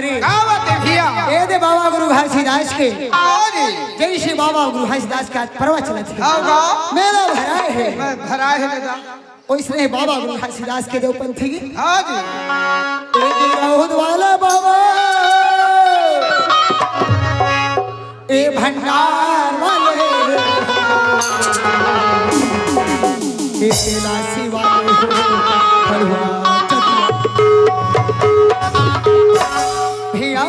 संगवारी भैया ए दे बाबा गुरु घासीदास के जय श्री बाबा गुरु घासीदास का पर्व चलत है मेला भराए है मैं भराए है दादा ओइसने बाबा गुरु घासीदास के देवपंथी की हां जी ए राहुल वाला बाबा ए भंडार वाले ए लासी वाले हलवा भैया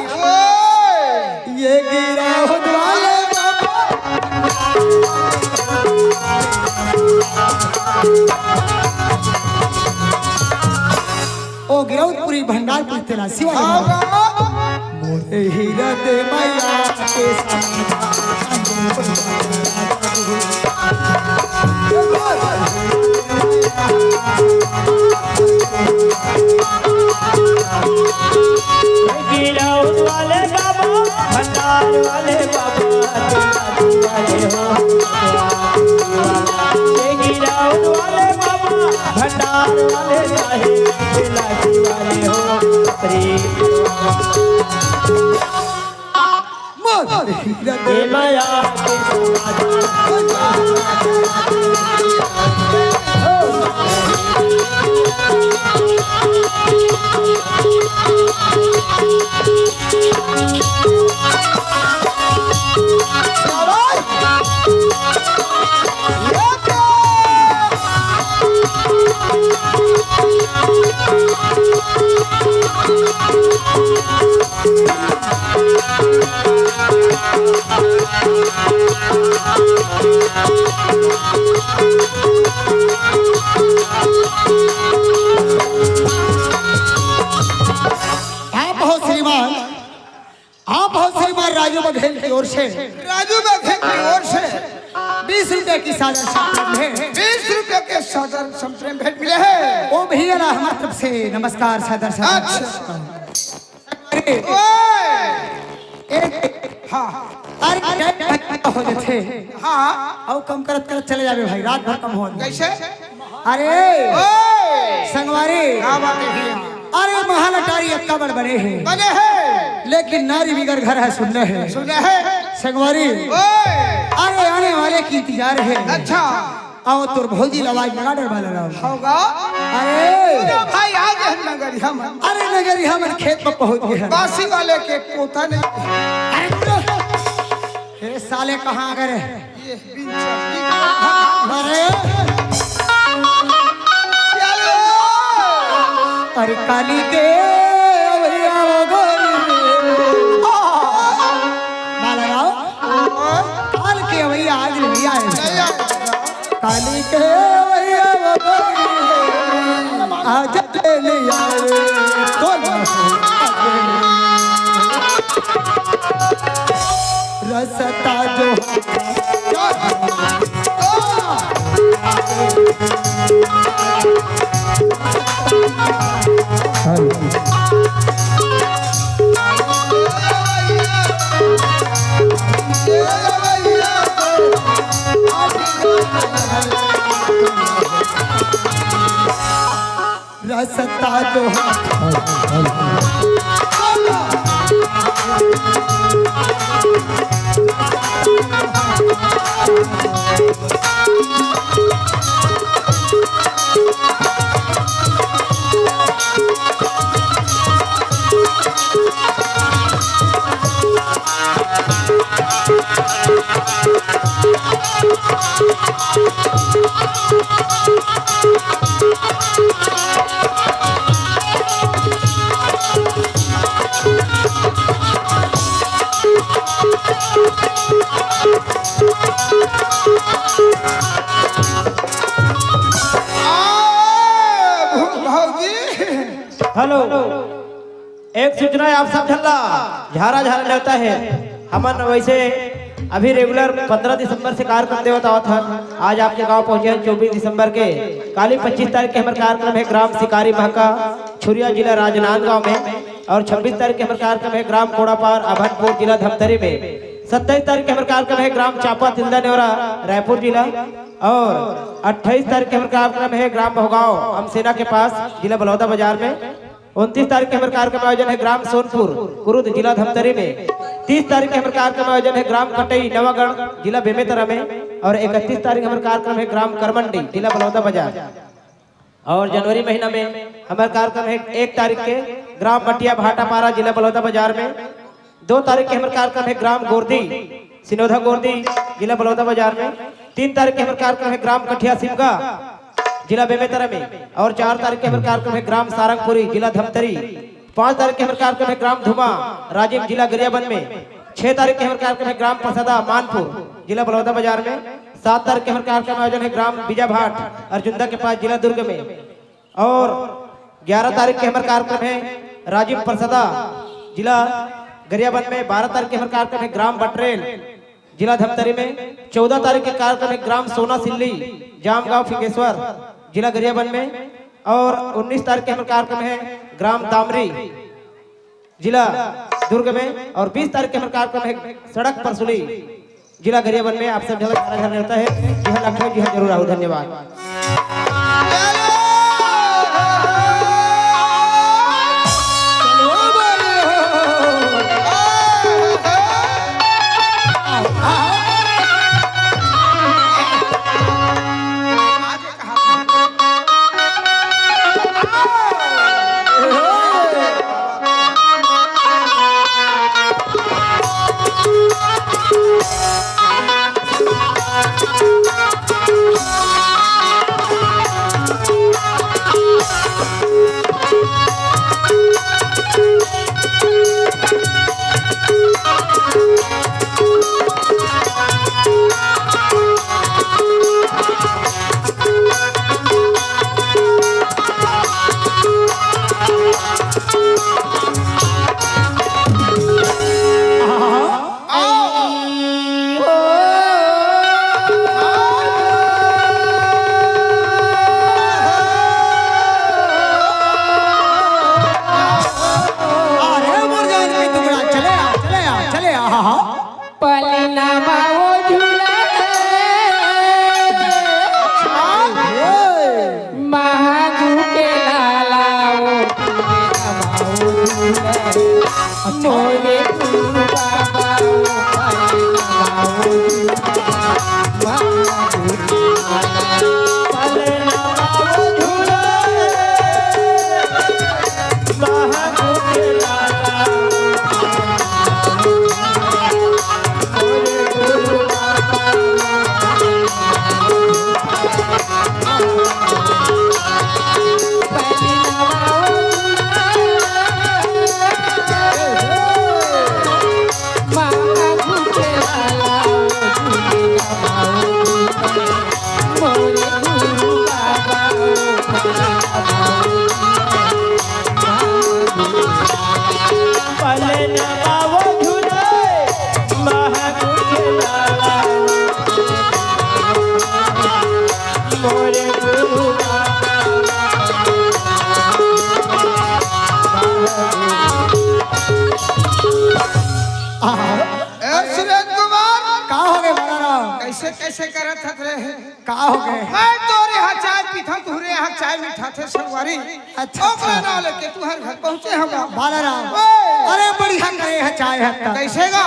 ये गिरा वाले ओ गिरौदपुरी भंडारपुर तेरा सिवा मोरे हीरा दे मैया के गिरौद वाले बाबा भंडार वाले बाबा वाले हो गिरौद वाले बाबा भंडार वाले साहेब लाठी वाले हो मोरे हीरा दे माया राजू बघेल की ओर से 20 रुपए की सादर संप्रेम भेंट 20 रुपए के सादर संप्रेम भेंट मिले हैं ओ भैया हमारी तरफ से नमस्कार सादर हाँ अरे हो गए थे हाँ और कम करत करत चले जावे भाई रात भर कम हो कैसे अरे संगवारी क्या बात है भैया अरे महानटारी अक्का बड़ बने हैं बने हैं लेकिन नारी बिगड़ घर है सुनने हैं संगवारी अरे आने वाले की इंतजार है अच्छा आओ तुर भौजी आवाज लगा डर वाला होगा अरे भाई आ गए नगरी हम अरे नगरी हम खेत में पहुंच गए हैं बासी वाले के पोता नहीं अरे साले कहाँ गए ये बिन अरे अरे काली के काल के भैया आज भैया काली के भैया आज लिया रसता जो रसता जो हेलो एक सूचना है आप सब झल्ला झारा झारा लेता है हमन वैसे अभी रेगुलर 15 दिसंबर से कार्यक्रम देवता था। आज आपके गांव पहुंचे हैं 24 दिसंबर के काली 25 तारीख के हमारे कार्यक्रम है ग्राम शिकारी महका छुरिया जिला राजनांदगांव में और 26 तारीख के हमारे कार्यक्रम है ग्राम कोड़ापार अभनपुर जिला धमतरी में 27 तारीख के हमारे कार्यक्रम है ग्राम चापा तिल्दा नेवरा रायपुर जिला और 28 तारीख के हमारे कार्यक्रम है ग्राम भोगांव अमसेना के पास जिला बलौदा बाजार में। 29 तारीख के हमारे कार्यक्रम आयोजन है ग्राम सोनपुर कुरुद जिला धमतरी में। 30 तारीख के हमारे कार्यक्रम आयोजन है ग्राम कटई नवागढ़ जिला बेमेतरा में। और 31 तारीख हमारे कार्यक्रम है ग्राम करमंडी जिला बलौदा बाजार। और जनवरी महीना में हमारा कार्यक्रम है 1 तारीख के ग्राम मटिया भाटापारा जिला बलौदा बाजार में। 2 तारीख के हमारा कार्यक्रम है ग्राम गोरदी सिनोधा गोरदी जिला बलौदा बाजार में। 3 तारीख के हमारा कार्यक्रम है ग्राम कठिया सिमगा जिला बेमेतरा में। और 4 तारीख के हमारा कार्यक्रम है ग्राम सारंगपुरी जिला धमतरी। 5 तारीख के हमारा कार्यक्रम है ग्राम धुमा राजीव जिला गरियाबंद में। 6 तारीख के हमारा कार्यक्रम है ग्राम प्रसादा मानपुर जिला बलौदा बाजार में। 7 तारीख के हमारे कार्यक्रम आयोजन है ग्राम बीजाभाट अर्जुंदा के पास जिला दुर्ग में। और 11 तारीख के हमारे कार्यक्रम है राजीव प्रसादा जिला गरियाबंद में। 12 तारीख के हमारे कार्यक्रम है ग्राम बटरेल जिला धमतरी में। 14 तारीख के कार्यक्रम है ग्राम सोना सिल्ली जामगांव फिंगेश्वर जिला गरियाबंद में। और 19 तारीख के हमारे कार्यक्रम है ग्राम दामरी जिला दुर्ग में। और 20 तारीख के हमारे कार्यक्रम है सड़क परसुली जिला गरियाबंद में। आप सब जगह होता है। जी हाँ लखनऊ जी हाँ जरूर आओ। धन्यवाद। कैसे करत हत रहे का हो गए? मैं तोरे यहाँ चाय पीथा तुहरे यहाँ चाय मीठा थे सरवारी। अच्छा ओकरा ना लेके तू हर घर पहुँचे हम बालाराम। अरे बढ़िया करे है चाय है कैसे गा?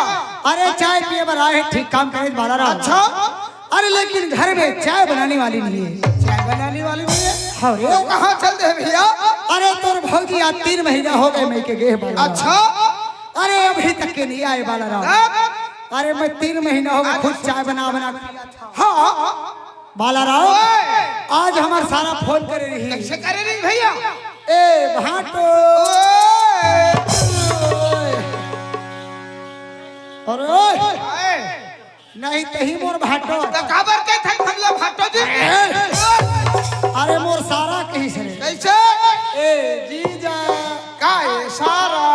अरे चाय पिए बना है ठीक काम करे बालाराम। अच्छा अरे लेकिन घर में चाय बनाने वाली नहीं है। चाय बनाने वाली नहीं है? हाँ तो कहाँ चल दे भैया? अरे तोर भौजी आज 3 महीना हो गए मैं के गए बालाराम। अच्छा अरे अभी तक के नहीं आए बालाराम। अरे मैं 3 महीना हो गया खुद चाय बना हाँ बालाराम। आज हमारा सारा फोन करे रही। कैसे करे रही भैया? ए भाटो अरे नहीं तही मोर भाटो काबर के थे भगला भाटो जी? अरे मोर सारा कहीं से कैसे? ए जीजा का है सारा?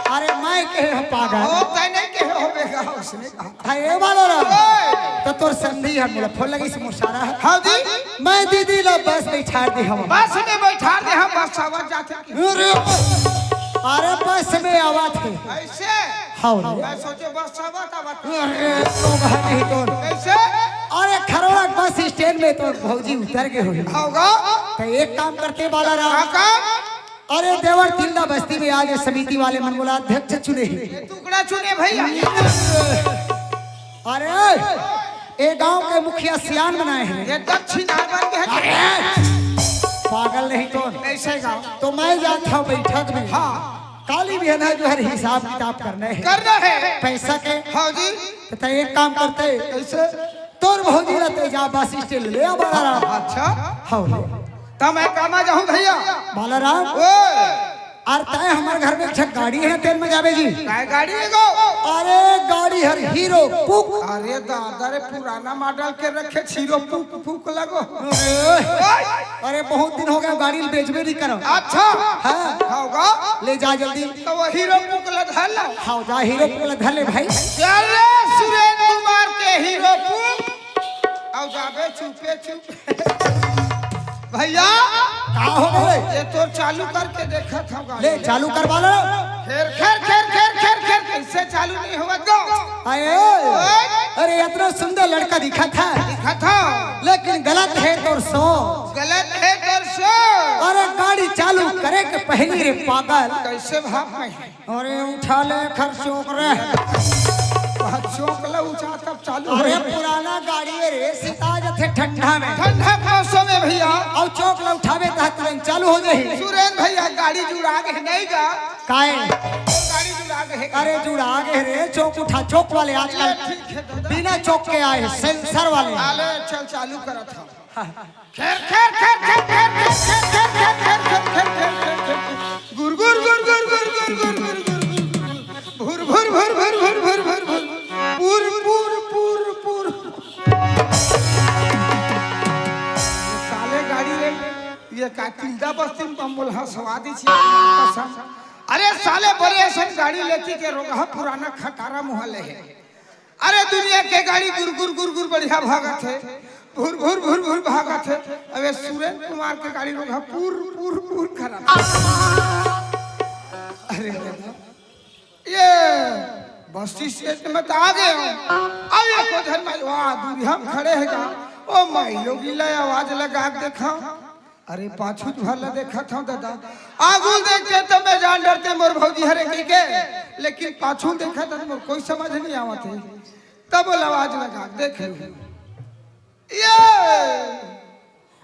अरे मैं कहे हम पागल ओ तय नहीं कहे होबेगा उसने कहा। हाय ए बालाराम तो तोर संधि है मोला फोन लगी से मोर सारा है। हां जी मैं दीदी ला बस बैठा दे हम। बस में बैठा दे हम बस आवाज जाते अरे बस में आवा थे ऐसे। हाँ मैं सोचे बस आवाज अरे तो नहीं तो कैसे? अरे खरोड़ा बस स्टैंड में तो भौजी उतर के हुई होगा तो एक काम करते बालाराम, का काम अरे देवर तिल्दा बस्ती में आज समिति वाले मनमोला अध्यक्ष चुने। टुकड़ा चुने भैया। अरे ये गांव के मुखिया सियान बनाए हैं। ये दक्षिणा बन गए पागल नहीं तो ऐसे गाँव तो मैं जाता हूँ बैठक में। हाँ काली भी है ना जो हर हिसाब किताब करने है करना है पैसा के। हाँ जी तो एक काम करते ऐसे तोर भौजी रहते जा बस स्टैंड ले आ बालाराम। अच्छा हाँ ले तब मैं कामा जाऊँ भैया। बालाराम ओए और तय हमारे घर में एक गाड़ी है तेल में जावे जी। काय गाड़ी है गो? अरे गाड़ी हर हीरो पुक। अरे दादा रे पुराना मॉडल के रखे हीरो पुक पुक लगो। अरे बहुत दिन हो गया गाड़ी बेचबे नहीं करो। अच्छा हाँ होगा ले जा जल्दी। तो वो हीरो पुक लधल हाँ जा हीरो पुक धर ले भाई। अरे सुरेंद्र कुमार के हीरो पुक आओ जाबे चुपे चुप भैया क्या हो गए? ये तो चालू करके देखा था गाड़ी। ले चालू कर बाला। खेर खेर खेर खेर खेर खेर कैसे चालू नहीं हुआ तो? आए अरे इतना सुंदर लड़का दिखा था दिखा था लेकिन गलत है तो सो। गलत है तो सो। अरे गाड़ी चालू करे के पहले रे पागल कैसे भाग में? अरे उठा ले खर्चों रे चौक ला ऊंचा तब चालू। अरे पुराना गाड़ी है रे सीता जथे ठंडा में ठंडा मौसम में भैया और चौक ला उठावे तो तुरंत चालू हो जाए। सुरेंद्र भैया गाड़ी जुड़ा के नहीं जा काहे गाड़ी जुड़ा के है। अरे जुड़ा गए रे चौक उठा चौक वाले आजकल ठीक है दादा बिना चौक के आए सेंसर वाले। आले चल चालू करा था। खेर खेर खेर खेर खेर खेर खेर खेर खेर खेर खेर खेर खेर गुर गुर गुर गुर गुर गुर गुर गुर भुर भुर भुर भुर भुर भुर भुर भुर पूर पूर पूर पूर साले गाड़ी रे ये का तिल्दा बस्ती में हम बोल हंसवादी छी कसम। अरे साले बड़े ऐसा गाड़ी लेती के रोगा पुराना खटारा मोहल्ले है। अरे दुनिया के गाड़ी गुर गुर गुर गुर बढ़िया भागत है भुर भुर भुर भुर भागत है। अबे सुरेंद्र कुमार के गाड़ी रोगा पूर पूर पूर खराब। अरे ये बस स्टैंड में तो आ गए हो। अब ये को धर में वाह दूरी हम खड़े हैं जा ओ माई लोगी ले आवाज लगा के देखा। अरे पाछू भला देखा था दादा आगुल देखते तो मैं जान डरते मोर भौजी हरे के लेकिन पाछू देखा था मोर कोई समझ नहीं आवत है तब आवाज लगा देख ये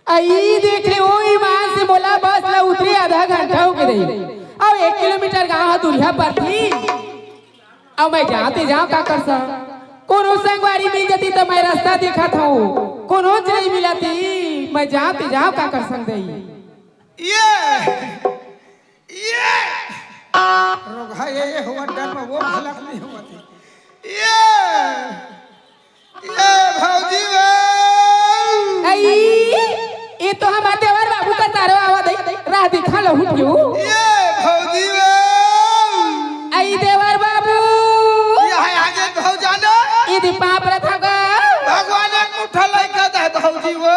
आई देख ले ओ ईमान से बोला बस ला उतरे आधा घंटा हो के रही अब 1 किलोमीटर गाँव दूरिया पर थी। अब मैं जाते जाऊँ का कर सा कोनो संगवारी मिल जाती तो मैं रास्ता देखा था कोनो नहीं मिला थी मैं जाते जाऊँ का कर सकते ये रोगा ये हुआ डर में वो भलक नहीं हुआ थी। ये भौजी ये तो हमारे देवर बाबू का तारो आवाज राह दिखा लो क्यों ये भौजी आई देवर बाबू यहाँ आगे भौजाना ये दीपाप रखा भगवान एक मुठा लइका दे भौजी वो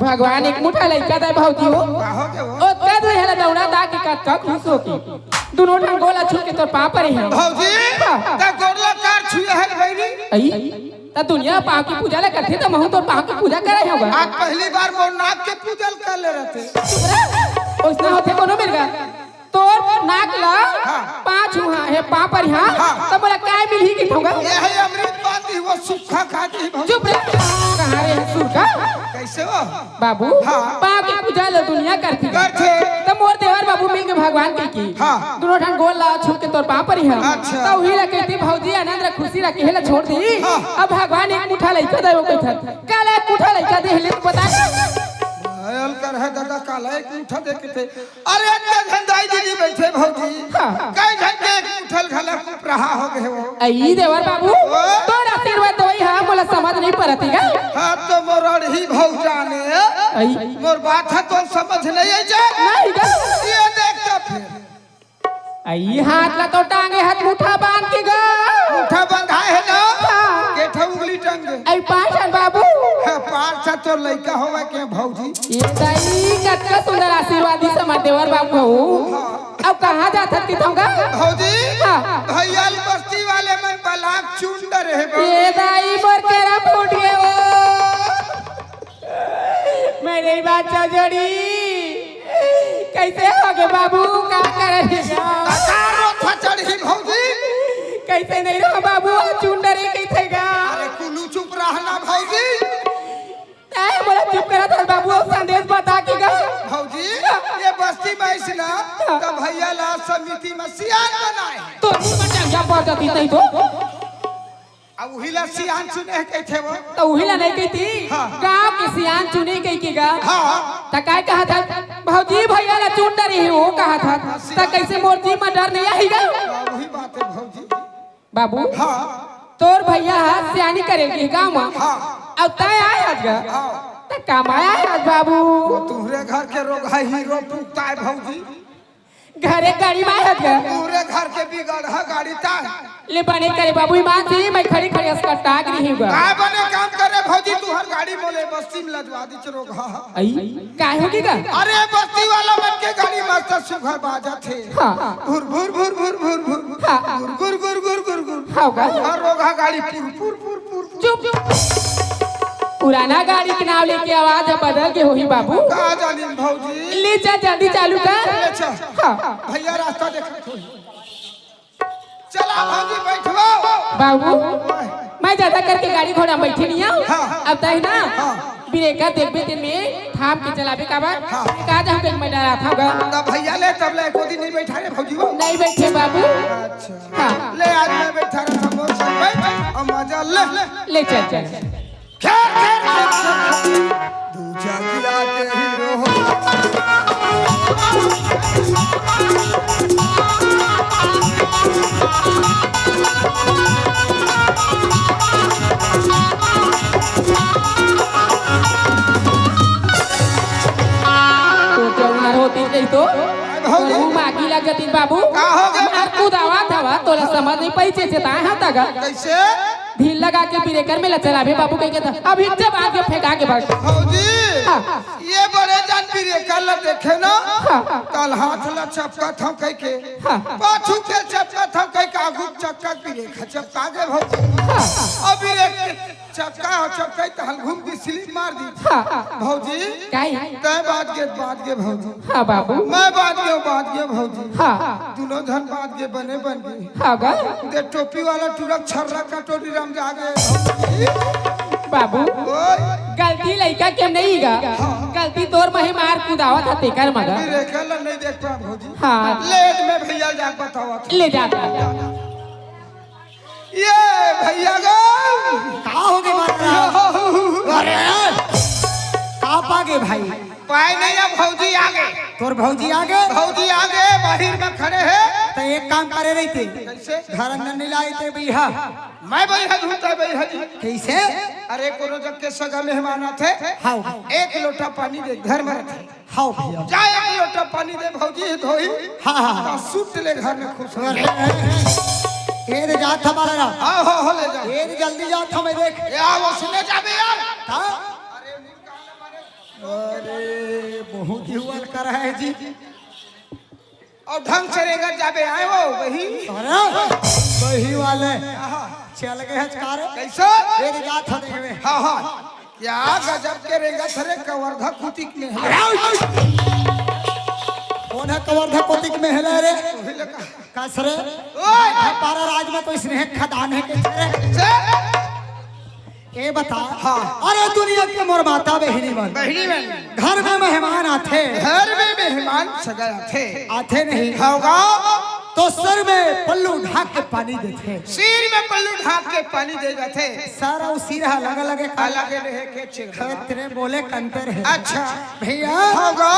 भगवान एक मुठा लइका दे भौजी वो ओ कद हेला दौड़ा दा के का खुश हो की दोनों ठन गोला छू के तो पापर है भौजी का गोला कार छुए है भैरी आई ता दुनिया पाँव की पूजा ला करते तो महू तो पाँव की पूजा करे होगा। आज पहली बार वो नाक के पूजा कर ले रहते उसने होते कोनो मिल गया तो नाक ला पाँच हुआ है पापर यहाँ तो बोला काय मिल ही की होगा ये है अमृत पाती वो सूखा खाती भौजी। चुप रे कहाँ रे सूखा कैसे हो बाबू पाँव की पूजा ला दुनिया करती करते तो मोर देवर बाबू मिल के भगवान की दोनों ठन गोल ला छू के तोर पापर ही अच्छा। तो वही ला कहती भौजी आनंद रा खुशी रा केला छोड़ दी अब भगवान एक मुठा लइका दे वो कहत काला एक मुठा लइका दे ले तो बता आयल कर है दादा काला एक मुठा दे के थे। अरे इतने धंधाई दीदी बैठे भौजी कई घंटे उठल घला कुप रहा हो गए वो आई देवर बाबू तोर आशीर्वाद दवाई हां बोला समझ नहीं पड़ती का हां तो मोर अड़ही भौजाने आई मोर बात है तो समझ नहीं आई जा नहीं का ये देखता फिर आई हाथ ला तो टांगे हाथ मुठा बांध के गा मुठा बंधाए है ना के ठउंगली टंगे आई पाछन बाबू पार सा तो लइका होवे के भौजी ये दाई कतका सुंदर आशीर्वादी समझ देवर बाबू अब कहां जात की तोगा भौजी भैयाल बस्ती वाले मन बलाक चुंडर है ये दाई मोर केरा फूट गए वो मैं जड़ी कैसे हो गए बाबू का करेगा चढ़ी भौजी कैसे नहीं रहो बाबू चुंडरी कैसे गा अरे कुलू चुप रहना भौजी बोला चुप करा था बाबू संदेश बता के गा भौजी ये बस्ती में इसना तो भैया ला समिति में सियान बनाए तो क्या पड़ जाती नहीं तो अब वही ला सियान चुने के थे वो तो वही ला नहीं कहती गांव के सियान चुने कही की गा हाँ तो काय कहा था भौजी भैया ला चुंडरी है वो कहा था तो कैसे मोर्ची में डर नहीं आएगा वही बात है भौजी बाबू हाँ तोर भैया सियानी करेगी गाँव में हाँ अब तय आए आज गा हाँ तो कमाया है आज बाबू वो तुम्हारे घर के रोग है हीरो टूटता है भौजी घरे गाड़ी में आया गा पूरे घर के बिगड़ है गाड़ी ता ले बने करे बाबू ईमान से मैं खड़ी खड़ी उसका टाग नहीं हुआ काय बने काम करे भौजी तू हर गाड़ी मोले बस्ती में लदवा दी रोग आई काय होगी गा अरे बस्ती वाला मन के गाड़ी मस्त सुघर बाजा थे हाँ भुर भुर भुर भुर भुर भुर हाँ गुर गुर गुर गुर गुर होगा हर रोगा गाड़ी पुर पुर पुर पुर चुप पुराना गाड़ी के नाम लेके आवाज बदल के होही बाबू कहा जानी भौजी ले जा जल्दी चालू कर अच्छा हाँ भैया रास्ता देखत हो चला भौजी बैठो बाबू मैं ज्यादा करके गाड़ी घोड़ा में बैठी नहीं हूँ हाँ। अब तय ना हाँ। ब्रेकर देखबे दिन में थाम के चलावे का बात हाँ। कहा जा हम मैं डरा था गा तब भैया ले तब ले कोई नहीं बैठा रे भौजी वो नहीं बैठे बाबू अच्छा हाँ ले आज मैं बैठा रहा था मोर संग बैठ और मजा ले ले चल खेर दूजा गिरा के हीरो तो जवान होती नहीं तो मागी लग जाती बाबू का हो गया? मार कुदावा था तोला समझ नहीं पैसे से ताए हां तक कैसे ढील लगा के ब्रेकर में चलावे बाबू कह के था अभी जब आगे फेंका के भाग भौजी हाँ। ये बड़े जान ब्रेकर ला देखे ना हाँ। कल हाथ ला चपका था कह के हाँ। पाछू के चपका था कह के आगू चक्का ब्रेक चपका के भौजी अब ब्रेक चक्का और चपका तो हल घूम के स्लिप मार दी भौजी काई तय बात के भौजी हां बाबू मैं बात के भौजी हां दोनों धन बात के बने बन गई हां गा दे टोपी वाला टुरक छर्रा का टोरी राम जागे बाबू ओए गलती लइका के नहीं गा गलती तोर मही मार कुदावत हते कर मगा ब्रेकर ला नहीं देख पा भौजी हां लेट में भैया जा बतावा ले जाता ये भैया गो का हो गए मारा अरे का पागे भाई पाए नहीं अब भौजी आगे तोर भौजी आगे भौजी आगे बाहर में खड़े हैं तो एक काम करे रही थे कैसे घर अंदर नहीं लाए थे भैया मैं भैया झूठा भैया जी कैसे अरे कोनो जग के सगा मेहमान थे हाउ एक लोटा पानी दे घर में रखे हाउ भैया जा एक लोटा पानी दे भौजी धोई हाँ हाँ सूट ले घर में खुश हो ये रे जात हमारा ना हाँ हाँ हो ले जा ये रे जल्दी जात हमें देख यार वो सुने जाबे यार हाँ? अरे बहुत ही हुआ कर रहा है जी और ढंग से रेगा जाबे आए वो वही अरे वही वाले चल गए हचकारे कैसे ये रे जात हो देखे हाँ हाँ क्या गजब के रेगा थरे कवर्धा कुतिक में है कौन है कवर्धा कोतिक में है रे कसरे पारा राज में तो स्नेह खदान है कैसे ये बता हाँ। अरे दुनिया के मोर माता बहनी बन बहनी में घर में मेहमान आते घर में मेहमान सगाया थे आते नहीं होगा तो सर में पल्लू ढाक के पानी देते सिर में पल्लू ढाक के पानी दे जाते सर और सिर अलग अलग अलग रहे के चिर तेरे बोले कंतर है अच्छा भैया होगा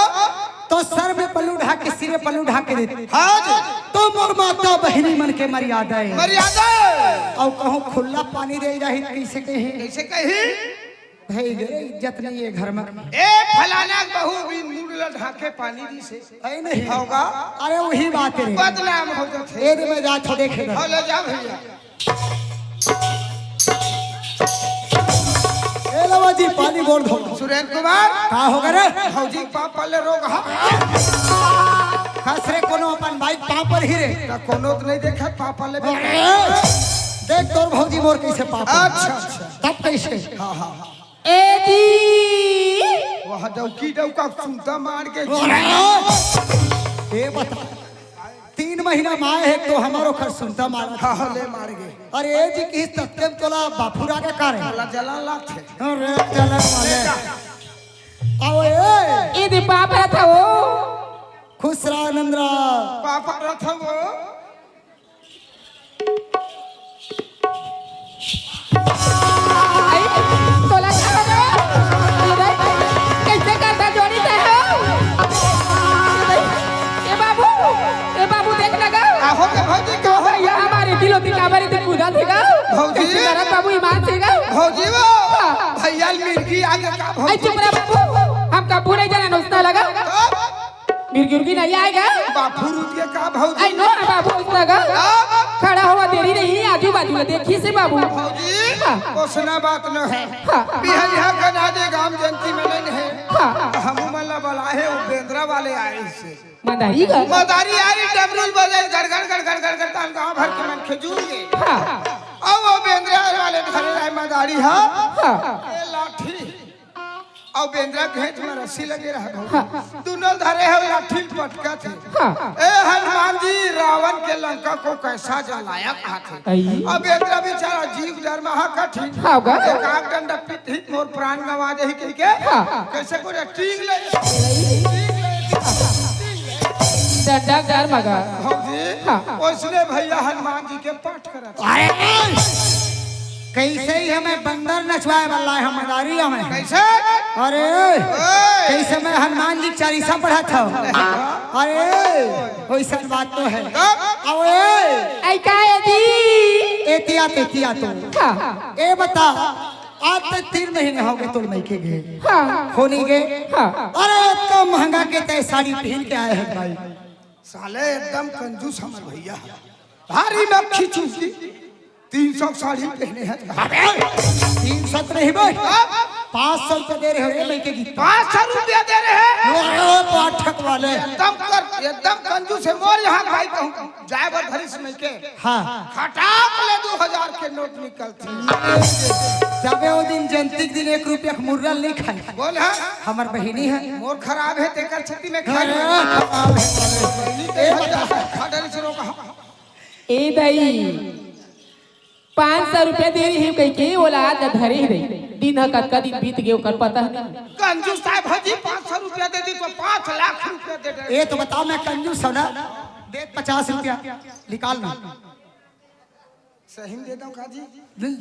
तो सर में पल्लू ढाक के सिर में पल्लू ढाक के देते हाँ जी तो मोर माता बहनी मन के मर्यादा है मर्यादा और कहूँ खुला पानी दे जाहि कैसे कही कैसे कही भाई गे इज्जत नहीं है घर में ए फलाना बहू भी मुड़ ढाके पानी दी से है नहीं होगा अरे वही बात है बदनाम हो जाते ये मैं जा तो देखे हो ले जा भैया ए लवा जी पानी बोल दो सुरेंद्र कुमार का हो गए रे भौजी पाप वाले रोग खसरे कोनो अपन बाइक पाप पर ही रे कोनो तो नहीं देखा पाप वाले देख तोर भौजी मोर कैसे पाप अच्छा अच्छा तब कैसे हाँ हाँ ए जी वहाँ डौकी डौका सुनता मार के ए बता 3 महीना माए है तो हमारो खर सुनता मारा था। हले मार गए अरे ए जी की तत्ते में तोला बाफूरा के कार है अल्लाह जलान लाख थे अरे चलन वाले आओ ए ये पाप था वो खुश रहा आनंद रहा पापा रथ वो तोला कैसे करता जोड़ी से हो ए बाबू देख लगा आहो के भौजी का हो ये हमारे दिलों की काबरी से कूदा देगा भौजी मेरा बाबू ईमान सेगा भौजी वो भैया मिर्गी आगे का ऐ भौजी चुप रह बाबू हम का पूरे जना नुस्ता लगा मिर्गी नहीं आएगा बापू रुपये का भौजी ऐ नो बाबू नुस्ता लगा खड़ा हुआ देरी नहीं आजू बाजू में देखी से बाबू भौजी ओसना बात न है बिहार यहाँ का नादे गांव जनती में नहीं है हम मल्ला बला है वो बेंद्रा वाले आए से मदारी का मदारी आई डबरुल बजे गड़गड़ गड़गड़ गड़गड़ तान गांव भर के मन खजूर गए अब वो बेंद्रा वाले घर आए मदारी हा ए लाठी और बेंद्रा घेच में रस्सी लगे रहा दोनों धरे है लाठी पटका थे ए हनुमान जी रावण के लंका को कैसा जलाया कहा थे अब बेंद्रा बेचारा जीव डर में हा कठी एक आग डंडा पिट मोर प्राण गवा दे ही के कैसे को टींग ले डंडा डर मगा भौजी उसने भैया हनुमान जी के पाठ करा अरे कैसे ही हमें बंदर नचवाए वाला है मदारी हमें कैसे अरे कैसे मैं हनुमान जी चालीसा पढ़ा था अरे वैसा बात तो है ऐ काहे जी एतिया तो ए बता आज तक 3 महीने हो गए तुम मैके गए हो नहीं गए अरे इतना महंगा के तय साड़ी पहन के आए हैं भाई साले एकदम कंजूस हमर भैया भारी में खींचूंगी 300 साड़ी पहने हैं 300 तो नहीं भाई 500 रुपये दे रहे हो रे मैके गीत 500 रुपया दे रहे हैं पाठक वाले एकदम कंजूस है मोर यहाँ भाई कहूँ जाए बर धरी से मैके हाँ खटाक ले 2000 के नोट निकलते जब वो दिन जयंती के दिन 1 रुपया का मुर्रा नहीं खाए बोल है हमार बहिनी है मोर खराब है तेकर छत्ती में खा अरे, खड़ल से रोका ए दाई 500 रुपया दे रही है कहीं के औलाद न धरे ही रही दिन का दिन बीत गए कर पता नहीं कंजूस साहब भजी 500 रुपया दे दी तो 5 लाख रुपया दे दे ये तो बताओ मैं कंजूस हूं ना दे 50 रुपया निकाल ना सही में दे दूं काजी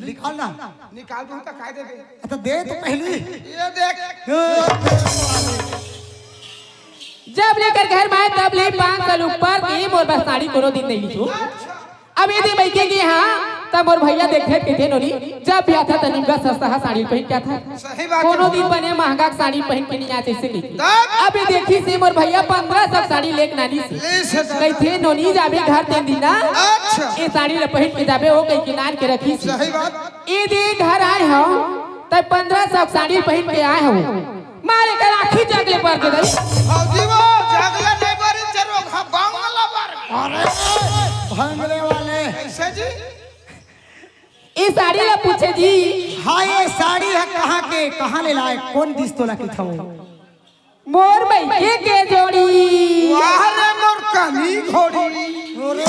निकाल ना निकाल दूं तो काय देबे तो दे तो पहली ये देख जब लेकर घर में आए तब ले 500 ऊपर की मोर बस साड़ी कोनो दिन नहीं ली अब यदि मैके की हाँ तब मोर भैया देखे के थे नोनी जब भी आता तनिका सस्ता साड़ी पहन क्या था सही बात कोनो दिन बने महंगा साड़ी पहन के नहीं आते से नहीं अब ये देखी से मोर भैया 1500 साड़ी लेक नानी से कही थे नोनी जाबे घर 3 दिन ना अच्छा ये साड़ी ले पहन के जाबे वो कहीं किनार के रखी सी सही बात ये दिन घर आए हो तब 1500 साड़ी पहन के आए हो मारे कर आखी जगले पर के दई भौजी वो जगले नहीं बरी चरो खा बांगला पर अरे भांगले वाले ऐसे जी ये साड़ी ला पूछे जी हाँ ये साड़ी है कहाँ ले लाए कौन दिस तोला की था वो मोर मैके के जोड़ी वाह रे मोर कानी घोड़ी अरे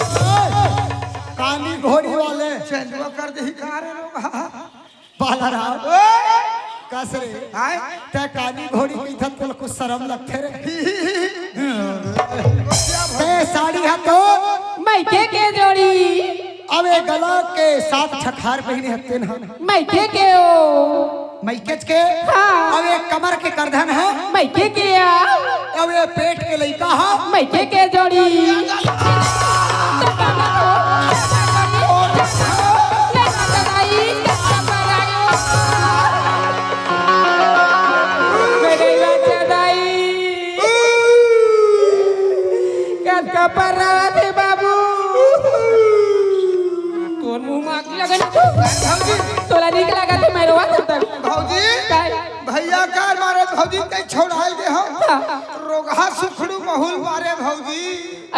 काली घोड़ी वाले चंदवा कर दे कार रे बाला राव कसरे हाय ते काली घोड़ी की था तो कुछ शर्म लगते रे ते साड़ी है तो मैके के जोड़ी अब ये गला के साथ छखार पहने हत्ते ना मैके के ओ मैकेज के हाँ। अब ये कमर के करधन है मैके के आ अब ये पेट के लइका है मैके के जोड़ी तोला निक लगा तो मैं रोवा तब तक भौजी काय भैया कार मारे भौजी कई छोड़ाल दे हम रोगा सुखड़ू महुल मारे भौजी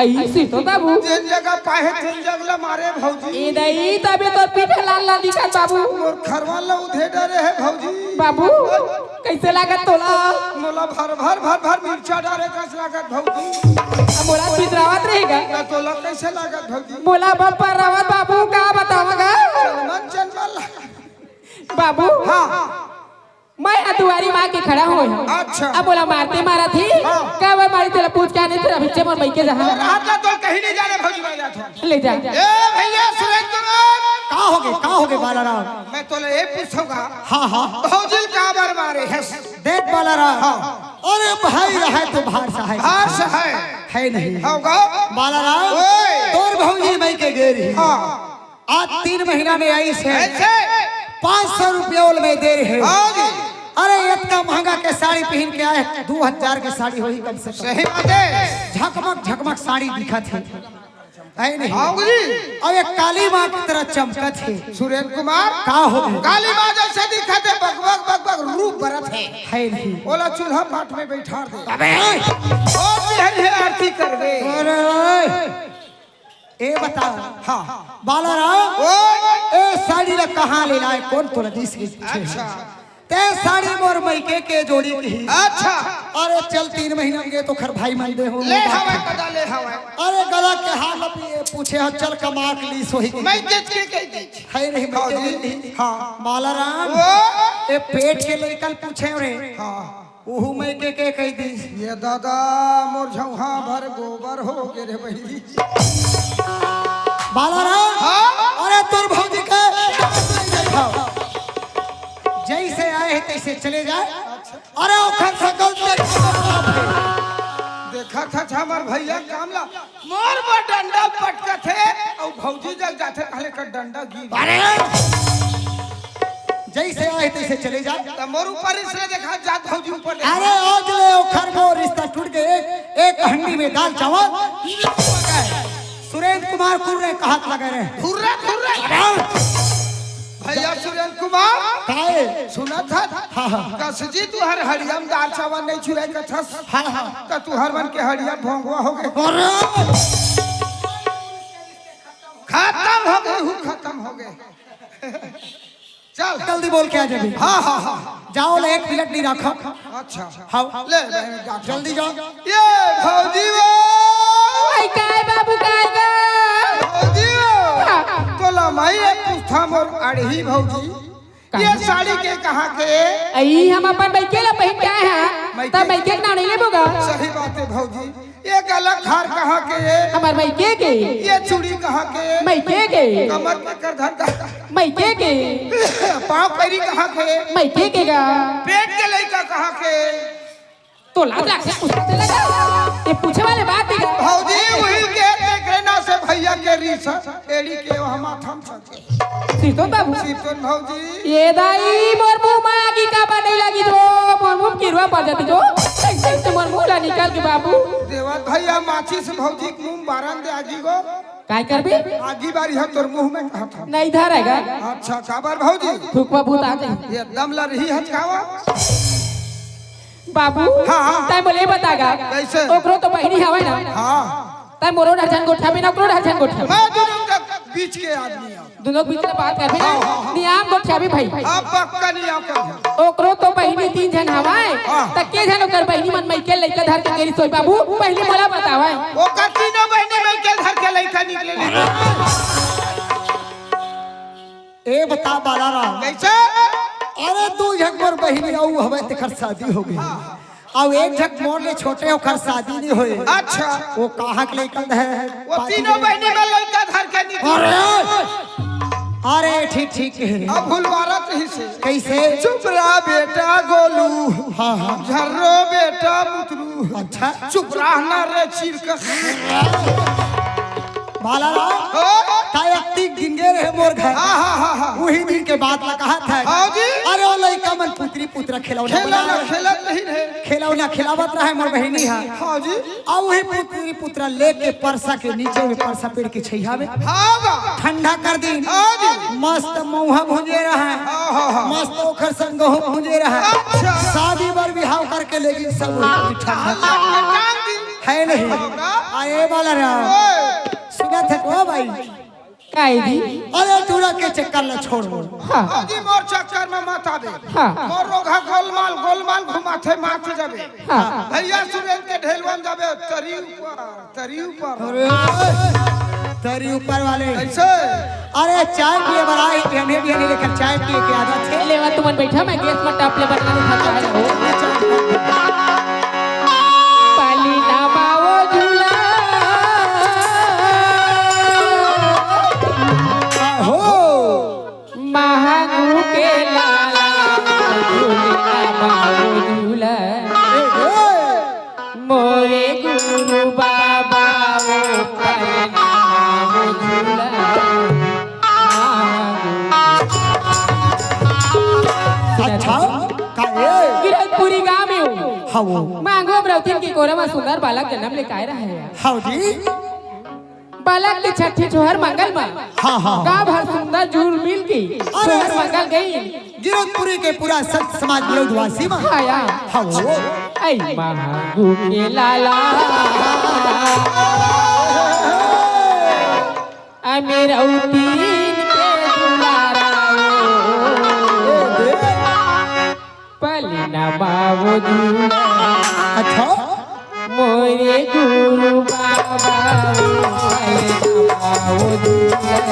आई सीतो बाबू जिन जगह पाए तिन जगह मारे भौजी ए दई तबे तो पीठ लाल लाल दिखत बाबू मोर खरवा ला उधे डरे है भौजी बाबू कैसे लागत तोला मोला भर भर भर भर मिर्चा डाले कस लागत भौजी मोला पितरावत रहेगा ना तोला कैसे लागत भौजी मोला बप्पर रावत बाबू का बतावगा मन चंबल बाबू हाँ मैं दुआरी मां के खड़ा हुई अच्छा अब बोला मारते मारा थी का वो मारी तेरा पूछ क्या नहीं तेरा बच्चे मन बैके जहां रात तो कहीं नहीं जाने भौजी मैं जाता ले जा ए भैया सुरेंद्र कुमार का हो गए बालाराम? मैं तोले ये पूछूंगा हाँ हाँ भौजी का बार मारे है देख बालाराम, अरे भाई रहा तो भार सा है हाश है नहीं होगा बालाराम। ओए। तोर भौजी मई के गेरी हाँ आज 3 महीना में आई से ऐसे 500 रुपया में दे रहे हाँ जी अरे इतना महंगा के साड़ी पहन के आए 2000 के साड़ी होई कम से कम। सही बात है झकमक झकमक साड़ी दिखत है नहीं हाँ जी और एक काली माँ की तरह चमकत है। सुरेंद्र कुमार का हो गए? काली माँ जैसे दिखते बकबक बकबक रूप बरत है नहीं बोला चूल्हा पाट में बैठा दे अबे और बिहन आरती कर दे अरे ए बता हाँ बालाराम ओ ए साड़ी ला कहाँ ले लाए कौन तोला दिस के पीछे अच्छा ते साड़ी मोर मईके के जोड़ी की अच्छा अरे चल 3 महीना में गए तो खर भाई मन दे हो ले हवा पता ले हवा अरे गला के हाथ लपिए पूछे हम चल कमा के ली सोही मैं देख के कह दी है नहीं मैं हाँ बालाराम ओ ए पेट के लेकर पूछे रे हाँ ओहू मैं के कह दी ये दादा मोर झौहा भर गोबर हो गे रे बहिरी बालाराम हाँ अरे तोर भौजी का जैसे आए हैं तैसे चले जाए। अरे ओखर सकल देखा था हमार भैया कामला मोर बा डंडा पटका थे और भौजी जग जाते पहले का डंडा गिर अरे जैसे आए तैसे चले जाए। तो मोर ऊपर इसलिए देखा जात भौजी ऊपर देखा। अरे आज ले ओखर में रिश्ता टूट गए एक हंडी में दाल चावल सुरेंद्र कुमार कुर्रे का हाथ लगे रहे धुर्रा भैया सुरेंद्र कुमार काहे सुना था हाँ हाँ कसजी तू हर हरियम दाल चावल नहीं छुए का थस हाँ हाँ तो तू हर मन के हरियम भोंगवा हो गए अरे खत्म हो गए हूँ खत्म हो गए चल जल्दी बोल के आ जाबी। हाँ हाँ हाँ जाओ ले 1 मिनट नहीं रखो अच्छा हाँ ले बहन जा जल्दी जाओ। ये भौजी वो आई काय बाबू काय गा भौजी वो तो लमाई पूछा मोर अड़ही भौजी ये साड़ी के कहाँ के आई हम अपन बैके ला पहन के आए हैं तब बैके ना नहीं लेबोगा सही बात है भौजी ये गलत हार कहाँ के हमार बैके के ये चूड़ी कहाँ के बैके के कमर पे करधन का बैके के पाँव पैरी कहाँ के बैके के गा पेट के लड़का कहाँ के तो लाग लाग से पूछते लगा ये पूछे वाले बात है भौजी वही के देखना से भैया के रीस एड़ी के हम थम सके सीतो बाबू सीतन भौजी ये दाई मोर मुंह में आगी का बने लगी तो मोर मुंह किरवा पड़ जाती जो एकदम से मोर मुंह ला निकाल के बाबू देवत भैया माची से भौजी के मुंह बारन दे आगी गो काय करबे आगी बारी है तोर मुंह में कहा था नहीं धरेगा अच्छा काबर भौजी थूकवा भूत आ जाए ये दम ला रही है कावा बाबू हाँ। तय बोले बतागा कैसे? ओकरो तो बहिनी हवे ना हाँ तय मोरो दर्जन गोठा में ओकरो दर्जन गोठा मैं दोनों के बीच के आदमी हूँ दोनों बीच में बात करबे हाँ, हाँ, हाँ। नियम गोठा भी भाई अब पक्का नहीं आप ओकरो तो बहिनी 3 जन हवाए हाँ। त के जन ओकर बहिनी मन में के लइका धर के गेरी सोई बाबू पहले मला बतावे वो का तीनों बहने में के घर के लड़का निकले ए बता बालाराम कैसे अरे 2 झक मोर बहिनी आऊ हवे तेकर शादी हो गई और 1 झक मोर ले छोटे ओकर शादी नहीं होए। अच्छा वो कहाँ के लेकर है वो तीनों बहने में लड़का घर के निकले अरे अरे ठीक ठीक है अब भूलवारा कहीं से कैसे चुप रहा बेटा गोलू हाँ हाँ झर्रो बेटा बुतरू अच्छा चुप रहना रे चिरक बालाराम हो कायतिक दिन गे रहे मोर घर हाँ हाँ हाँ हाँ वही दिन के बाद ला कहा था हाँ जी। अरे ओ लइका मन पुत्री पुत्र खिलौना खेलत नहीं रहे खिलौना खिलावत रहे मोर बहिनी है। हाँ जी अब वही पुत्री पुत्र लेके परसा के नीचे में परसा पेड़ की छैया में हाँ बा ठंडा कर दी हाँ जी मस्त मऊहा भुंजे रहा मस्त ओखर संग गहूं भुंजे रहा अच्छा। शादी बर बिहाव करके लेकिन सब ठंडा टांग दी है नहीं आए वाला रहा सुना थे को भाई काई दी अरे तूरा के चक्कर न छोड़ हाँ हाँ जी मोर चक्कर में मत आवे हाँ मोर रोगा गोलमाल घुमाथे माथे जाबे हाँ भैया सुरेन के ढेलवन जाबे तरी ऊपर अरे तेरी ऊपर वाले ऐसे अरे चाय पिए बराई पहने भी नहीं लेकर चाय पिए की आदत है लेवा तुमन बैठा मैं गैस में टाप ले बना के खाता है पाली ना बाओ झूला हो महागु के लाला झूला बाओ झूला मोरे गुरु बाबा वो पाली ना बाओ झूला अच्छा काहे गिरधपुरी गांव में हूँ हाँ वो मांगो ब्रौतिन की कोरा में सुंदर बालक जन्म ले काहे रहे हैं हाँ जी बालक के छठे छोहर मंगल में हाँ हाँ का भर सुंदर जूर मिल की छोहर मंगल गई गिरधपुरी के पूरा संत समाज विरोधवासी में आया हाँ वो ऐ महागु के लाला अमीरौतीन के दुलारा पलिना बाबू झूला अच्छा मोरे गुरु बाबा पलिना बाबू झूला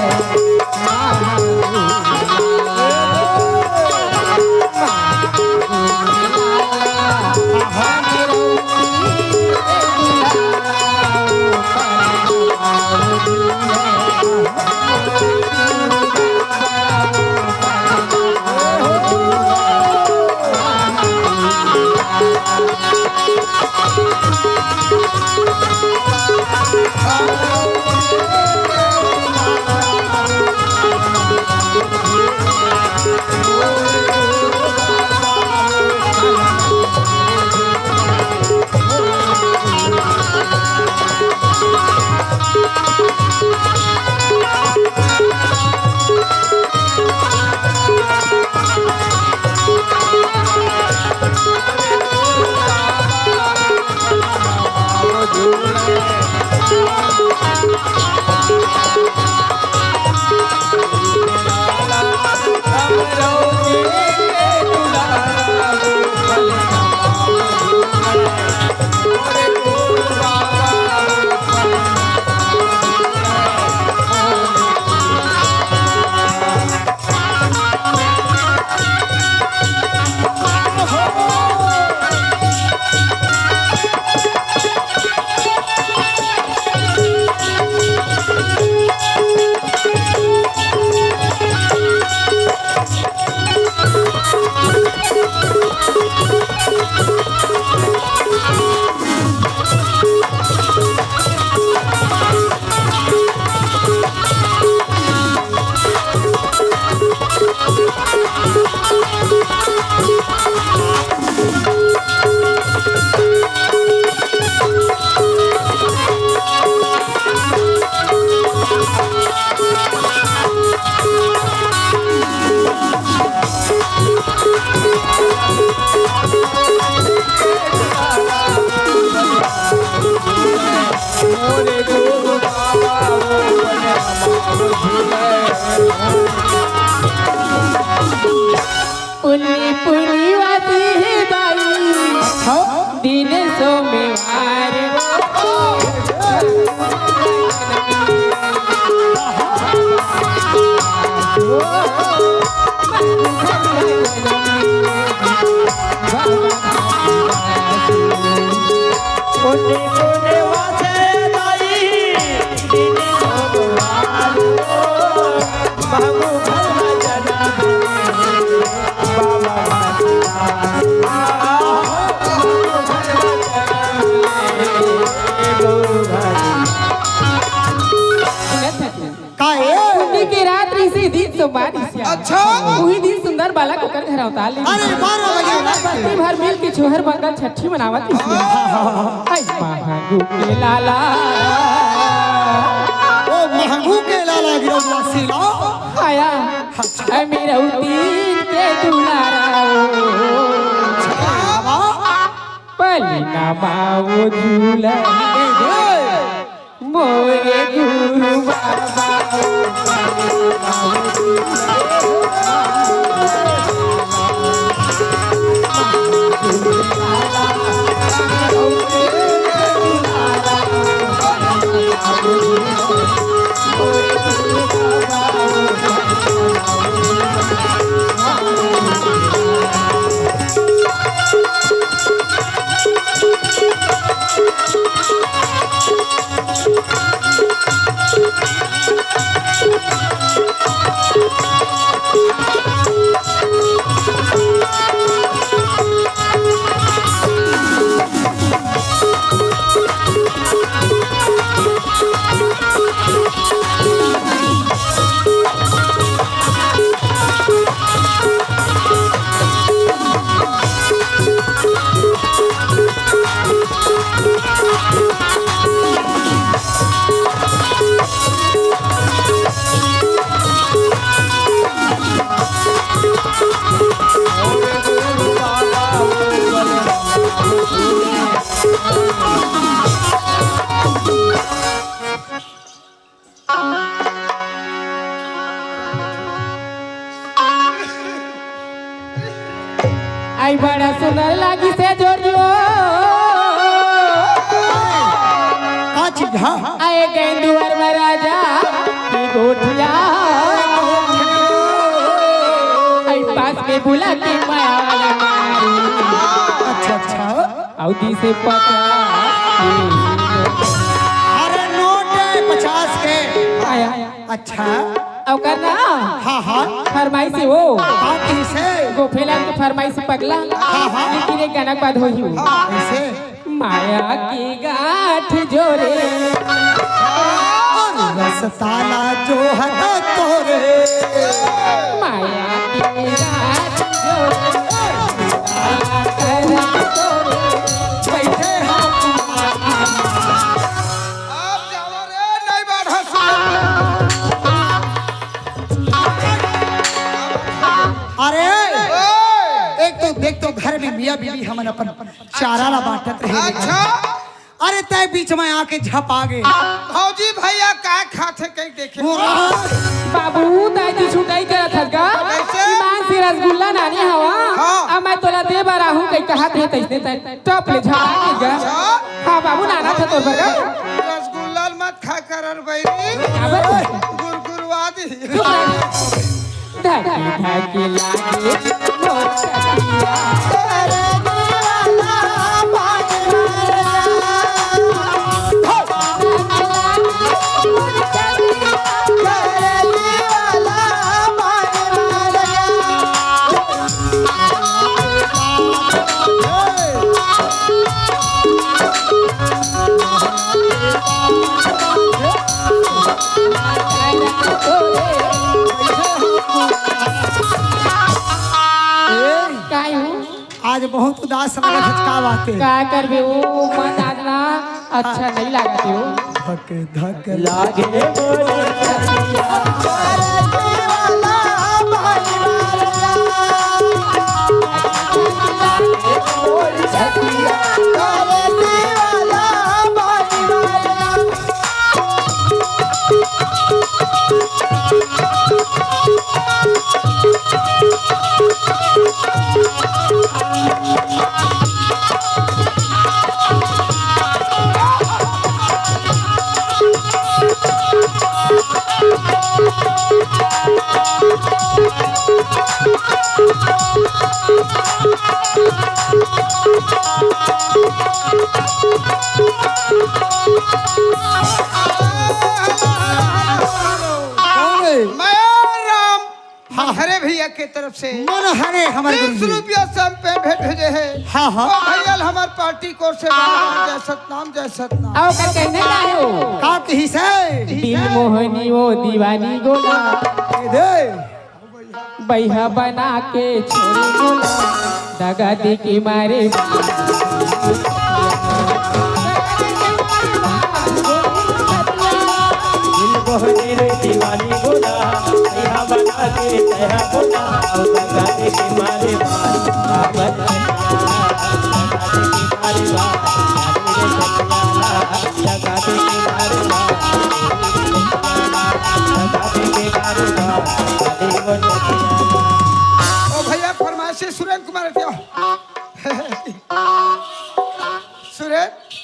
पुली पुली वाती है बाई दिन सो में वार अच्छा वही दिन सुंदर बालक होकर घर अवतार ले अरे 12 बजे बस्ती भर मिल के छोहर मंगल छठी मनावत थी आई महंगू के लाला ओ महंगू के लाला गिरवासी लो आया ऐ मेरा तीन के दुलारा पली ना माओ झूला मोरे गुरु बाबा आई बड़ा सुंदर लागी से जोड़ियो का चीज हां आए गेंदुअर में राजा की गोठिया आई पास में बुला के माया अच्छा अच्छा औदी से पता अरे नोट है 50 के आया अच्छा और करना हाँ हाँ फरमाई से वो बाकी से गोफेला के फरमाई से पगला लेकिन एक गाना बाद हो ही ऐसे माया की गांठ जोरे रसताला जो हटा तोरे माया की गांठ जोरे बैठे हम अब जाओ रे नहीं बाढ़ सुन अरे एक तो देख तो घर में मियाँ बीवी हमन अपन चारा ला बांटत रहे अच्छा अरे तय बीच में आके झप आ गए भौजी भैया का खाते कहीं देखे बाबू दादी छुटाई करत हस का कैसे? ईमान से रसगुल्ला नानी हवा हाँ। अब मैं तोला दे बारा हूं कई कहत है तैसे तै टॉप ले झा के गा हां बाबू नाना था तोर बगा रसगुल्ला मत खा कर बैरी अब गुरगुरवादी धकी धकी लागे मोटकिया आज बहुत उदास लगा झटका बाते का करबे ओ मन आजना अच्छा नहीं लागत हो धक धक लागे हरे भैया के तरफ से मन हरे हमारे 30 रुपया से हम पे भेंट भेजे है। हाँ हाँ भैया हमार पार्टी कोर से जय सतनाम जय सतनाम। आओ कर कहने का हो का कही से दिल मोहनी ओ दीवानी गोला दे बैहा बना के छोड़ी बोला दगा दी की मारे दिल बहनी रे दीवानी बोला यहाँ बना के तया बोला और दगा दे के मारे बाबत दगा दे के मारे ओ भैया फरमाइश सुरेंद्र कुमार थे सुरेंद्र